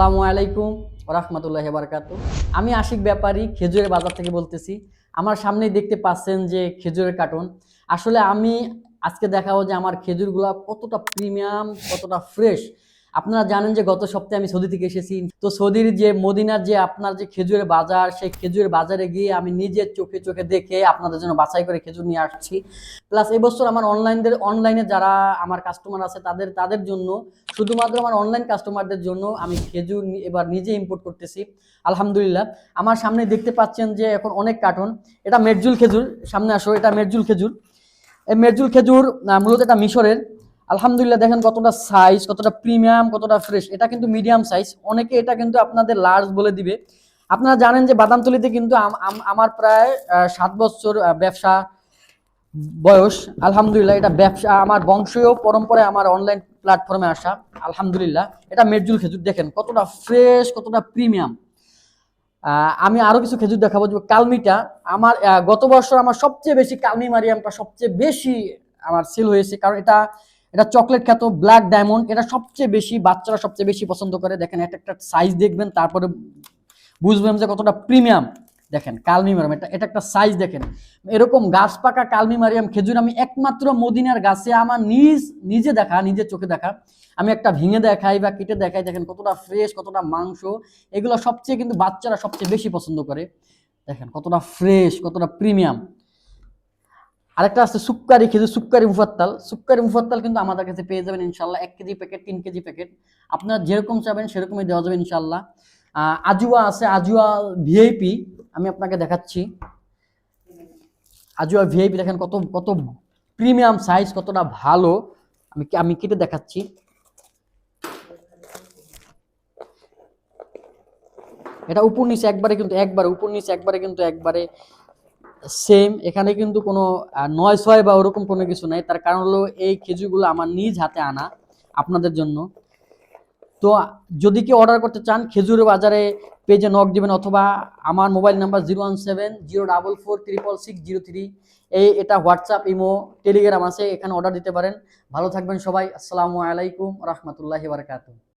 আসসালামু আলাইকুম রাহমাতুল্লাহি ওয়া বারাকাতুহু। আমি আশিক ব্যাপারী খেজুরের বাজার থেকে বলতেছি। আমার সামনেই দেখতে পাচ্ছেন যে খেজুরের কার্টন। আসলে আমি আজকে দেখাবো যে আমার খেজুরগুলা কতটা প্রিমিয়াম, কতটা ফ্রেশ। আপনারা জানেন যে গত সপ্তাহে আমি সৌদি থেকে এসেছি। তো সৌদির যে মদিনার যে আপনার যে খেজুরের বাজার, সেই খেজুরের বাজারে গিয়ে আমি নিজের চোখে চোখে দেখে আপনাদের জন্য বাছাই করে খেজুর নিয়ে আসছি। প্লাস এবছর আমার অনলাইনে যারা আমার কাস্টমার আছে তাদের জন্য, শুধুমাত্র আমার অনলাইন কাস্টমারদের জন্য আমি খেজুর এবার নিজে ইম্পোর্ট করতেছি। আলহামদুলিল্লাহ। আমার সামনে দেখতে পাচ্ছেন যে এখন অনেক কার্টন। এটা মেরজুল খেজুর, সামনে আসো, এটা মেরজুল খেজুর। এই মেরজুল খেজুর মূলত এটা মিশরের। আলহামদুলিল্লাহ, দেখেন কতটা সাইজ, কতটা প্রিমিয়াম, কতটা ফ্রেশ। এটা কিন্তু মিডিয়াম সাইজ, অনেকে এটা কিন্তু আপনাদের লার্জ বলে দিবে। আপনারা জানেন যে বাদামতলীতে কিন্তু আমার প্রায় 7 বছর ব্যবসা বয়স। আলহামদুলিল্লাহ, এটা ব্যবসা আমার বংশীয় পরম্পরায় আমার অনলাইন প্ল্যাটফর্মে আসা। আলহামদুলিল্লাহ, এটা মেরজুল খেজুর, দেখেন কতটা ফ্রেশ, কতটা প্রিমিয়াম। আমি আরো কিছু খেজুর দেখাবো। যে কালমিটা আমার গত বছর আমার সবচেয়ে বেশি কালমি মারিয়ামটা সবচেয়ে বেশি আমার সেল হয়েছে, কারণ এটা এটা চকলেট খ্যাত ব্ল্যাক ডায়মন্ড। এটা সবচেয়ে বেশি বাচ্চারা সবচেয়ে বেশি পছন্দ করে। দেখেন একটা একটা সাইজ দেখবেন, তারপরে বুঝবেন যে কতটা প্রিমিয়াম। দেখেন কালমি মারিয়াম, এটা একটা সাইজ দেখেন। এরকম গাছ পাকা কালমি মারিয়াম খেজুর আমি একমাত্র মদিনার গাছে আমার নিজে চোখে দেখা। আমি একটা ভেঙে দেখাই বা কেটে দেখাই, দেখেন কতটা ফ্রেশ, কতটা মাংস। এগুলো সবচেয়ে কিন্তু বাচ্চারা সবচেয়ে বেশি পছন্দ করে। দেখেন কতটা ফ্রেশ, কতটা প্রিমিয়াম। আরেকটা আছে সুক্কারি খেজুর, সুক্কারি মুফাত্তাল কিন্তু আমাদের কাছে পেয়ে যাবেন ইনশাল্লাহ। 1 কেজি প্যাকেট, 3 কেজি প্যাকেট, আপনারা যেরকম চাবেন সেরকমই দেওয়া যাবে ইনশাল্লাহ। আজুয়া আছে, আজুয়া ভিআইপি, আমি আপনাকে দেখাচ্ছি। আজুয়া ভিআইপি দেখেন কত কত প্রিমিয়াম সাইজ, কতটা ভালো। আমি কেটে দেখাচ্ছি। এটা উপর নিচে একবারে কিন্তু উপর নিচে একবারে সেম। এখানে কিন্তু কোনো নয় ছয় বা ওরকম কোনো কিছু নাই। তার কারণ হলো এই খেজুরগুলো আমার নিজ হাতে আনা আপনাদের জন্য। তো যদি কেউ অর্ডার করতে চান, খেজুরের বাজারে পেজে নক দিবেন, অথবা আমার মোবাইল নাম্বার 01704466003। এটা হোয়াটসঅ্যাপ, ইমো, টেলিগ্রাম আছে, এখানে অর্ডার দিতে পারেন। ভালো থাকবেন সবাই। আসসালামু আলাইকুম রহমতুল্লাহি বারাকাতুহু।